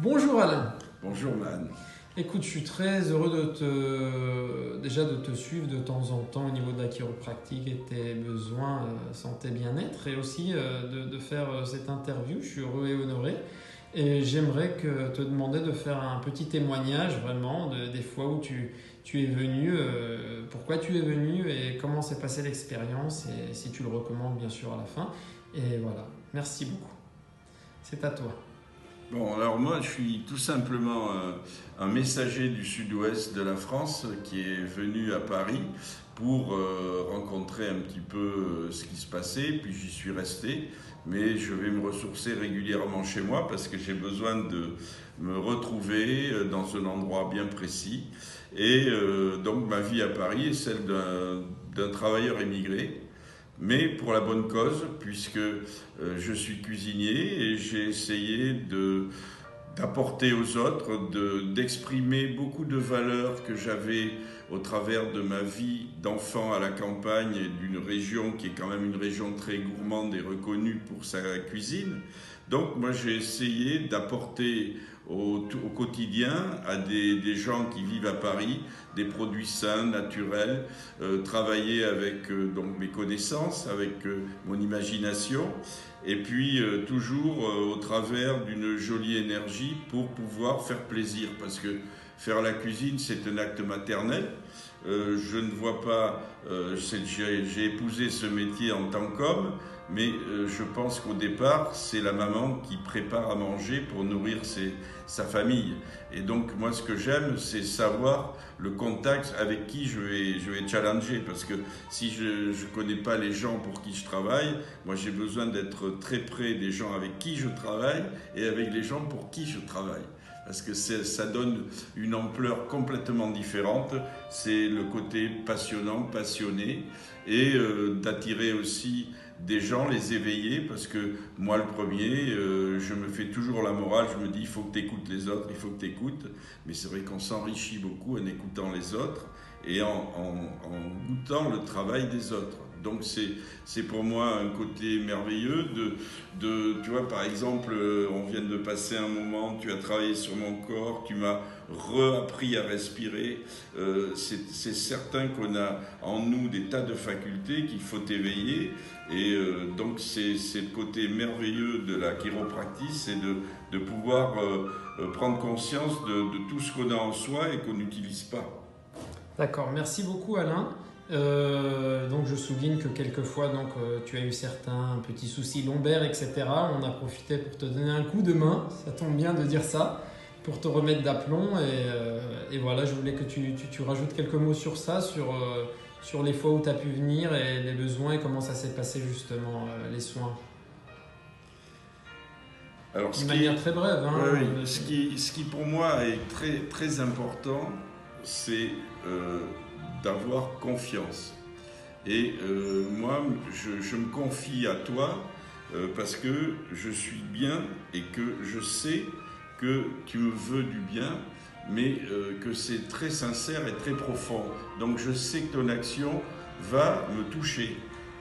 Bonjour Alain. Bonjour Man. Écoute, je suis très heureux de te suivre de temps en temps au niveau de la chiropractique et tes besoins santé bien-être et aussi de faire cette interview. Je suis heureux et honoré et j'aimerais te demander de faire un petit témoignage vraiment des fois où tu es venu, pourquoi tu es venu et comment s'est passée l'expérience et si tu le recommandes bien sûr à la fin. Et voilà, merci beaucoup. C'est à toi. Bon, alors moi, je suis tout simplement un messager du sud-ouest de la France qui est venu à Paris pour rencontrer un petit peu ce qui se passait, puis j'y suis resté. Mais je vais me ressourcer régulièrement chez moi parce que j'ai besoin de me retrouver dans un endroit bien précis. Et donc ma vie à Paris est celle d'un travailleur émigré, mais pour la bonne cause, puisque je suis cuisinier et j'ai essayé d'apporter aux autres, d'exprimer beaucoup de valeurs que j'avais au travers de ma vie d'enfant à la campagne et d'une région qui est quand même une région très gourmande et reconnue pour sa cuisine. Donc moi j'ai essayé d'apporter au quotidien à des gens qui vivent à Paris des produits sains, naturels, travailler avec donc mes connaissances, avec mon imagination, et puis toujours au travers d'une jolie énergie pour pouvoir faire plaisir, parce que faire la cuisine c'est un acte maternel. Je ne vois pas, j'ai épousé ce métier en tant qu'homme, mais je pense qu'au départ, c'est la maman qui prépare à manger pour nourrir sa famille. Et donc, moi, ce que j'aime, c'est savoir le contact avec qui je vais challenger. Parce que si je ne connais pas les gens pour qui je travaille, moi, j'ai besoin d'être très près des gens avec qui je travaille et avec les gens pour qui je travaille. Parce que ça donne une ampleur complètement différente. C'est le côté passionnant, passionné, et d'attirer aussi des gens, les éveiller, parce que moi le premier, je me fais toujours la morale, je me dis il faut que tu écoutes les autres, il faut que tu écoutes, mais c'est vrai qu'on s'enrichit beaucoup en écoutant les autres et en goûtant le travail des autres. Donc c'est pour moi un côté merveilleux tu vois, par exemple, on vient de passer un moment, tu as travaillé sur mon corps, tu m'as reappris à respirer. C'est certain qu'on a en nous des tas de facultés qu'il faut éveiller, et donc c'est le côté merveilleux de la chiropractie, c'est de pouvoir prendre conscience de tout ce qu'on a en soi et qu'on n'utilise pas. D'accord, merci beaucoup Alain. Donc je souligne que quelquefois tu as eu certains petits soucis lombaires, etc. On a profité pour te donner un coup de main, ça tombe bien de dire ça, pour te remettre d'aplomb. Et voilà, je voulais que tu rajoutes quelques mots sur ça, sur les fois où tu as pu venir et les besoins et comment ça s'est passé justement, les soins. Alors, D'une manière très brève. Hein, oui. Ce qui pour moi est très, très important, c'est d'avoir confiance. Et moi, je me confie à toi parce que je suis bien et que je sais que tu me veux du bien, mais que c'est très sincère et très profond. Donc je sais que ton action va me toucher.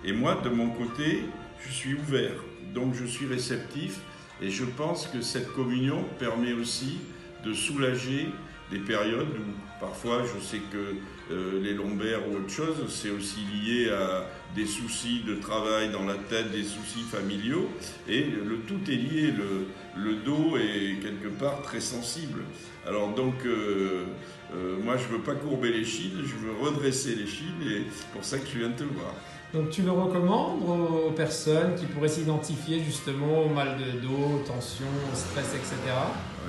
Et moi, de mon côté, je suis ouvert. Donc je suis réceptif. Et je pense que cette communion permet aussi de soulager des périodes où parfois je sais que les lombaires ou autre chose, c'est aussi lié à des soucis de travail dans la tête, des soucis familiaux, et le tout est lié, le dos est quelque part très sensible. Alors donc moi je veux pas courber les chines, je veux redresser les chines, et c'est pour ça que je viens de te voir. Donc tu le recommandes aux personnes qui pourraient s'identifier justement au mal de dos, aux tensions, au stress, etc.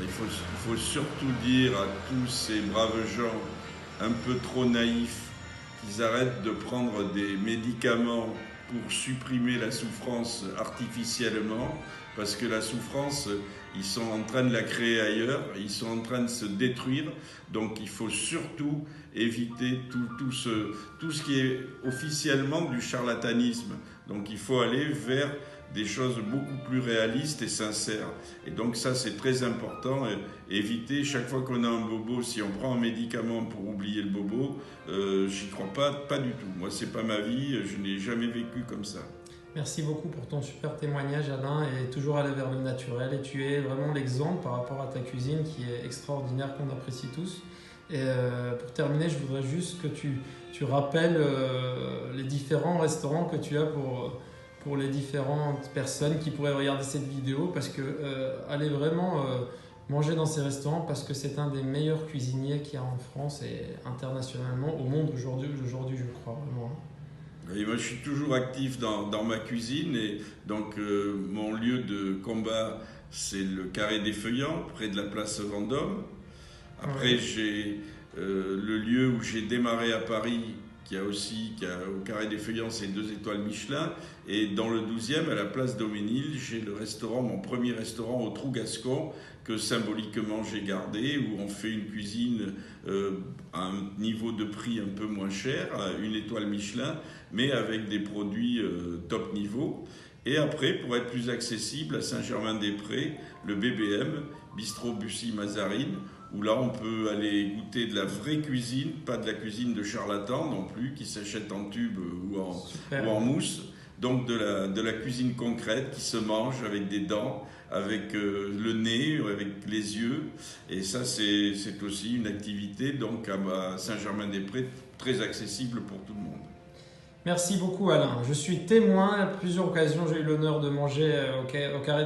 Il faut surtout dire à tous ces braves gens un peu trop naïfs qu'ils arrêtent de prendre des médicaments pour supprimer la souffrance artificiellement, parce que la souffrance, ils sont en train de la créer ailleurs, ils sont en train de se détruire. Donc il faut surtout éviter tout ce qui est officiellement du charlatanisme. Donc il faut aller vers des choses beaucoup plus réalistes et sincères. Et donc ça, c'est très important. Éviter, chaque fois qu'on a un bobo, si on prend un médicament pour oublier le bobo, j'y crois pas du tout. Moi, c'est pas ma vie, je n'ai jamais vécu comme ça. Merci beaucoup pour ton super témoignage, Alain, et toujours aller vers le naturel. Et tu es vraiment l'exemple par rapport à ta cuisine qui est extraordinaire, qu'on apprécie tous. Et pour terminer, je voudrais juste que tu rappelles les différents restaurants que tu as pour les différentes personnes qui pourraient regarder cette vidéo, parce que allez vraiment manger dans ces restaurants, parce que c'est un des meilleurs cuisiniers qu'il y a en France et internationalement, au monde aujourd'hui je crois vraiment. Et moi, je suis toujours actif dans ma cuisine et donc mon lieu de combat, c'est le Carré des Feuillants, près de la place Vendôme. Après, Ouais. j'ai le lieu où j'ai démarré à Paris, au Carré des Feuillants, c'est 2 étoiles Michelin. Et dans le 12e, à la place Daumesnil, j'ai le restaurant, mon premier restaurant au Trou Gascon, que symboliquement j'ai gardé, où on fait une cuisine à un niveau de prix un peu moins cher, à 1 étoile Michelin, mais avec des produits top niveau. Et après, pour être plus accessible, à Saint-Germain-des-Prés, le BBM, Bistrot Bussy Mazarine, où là on peut aller goûter de la vraie cuisine, pas de la cuisine de charlatan non plus, qui s'achète en tube Super. ou en mousse. Donc de la cuisine concrète qui se mange avec des dents, avec le nez, avec les yeux. Et ça c'est aussi une activité donc à Saint-Germain-des-Prés très accessible pour tout le monde. Merci beaucoup, Alain. Je suis témoin. À plusieurs occasions, j'ai eu l'honneur de manger au Carré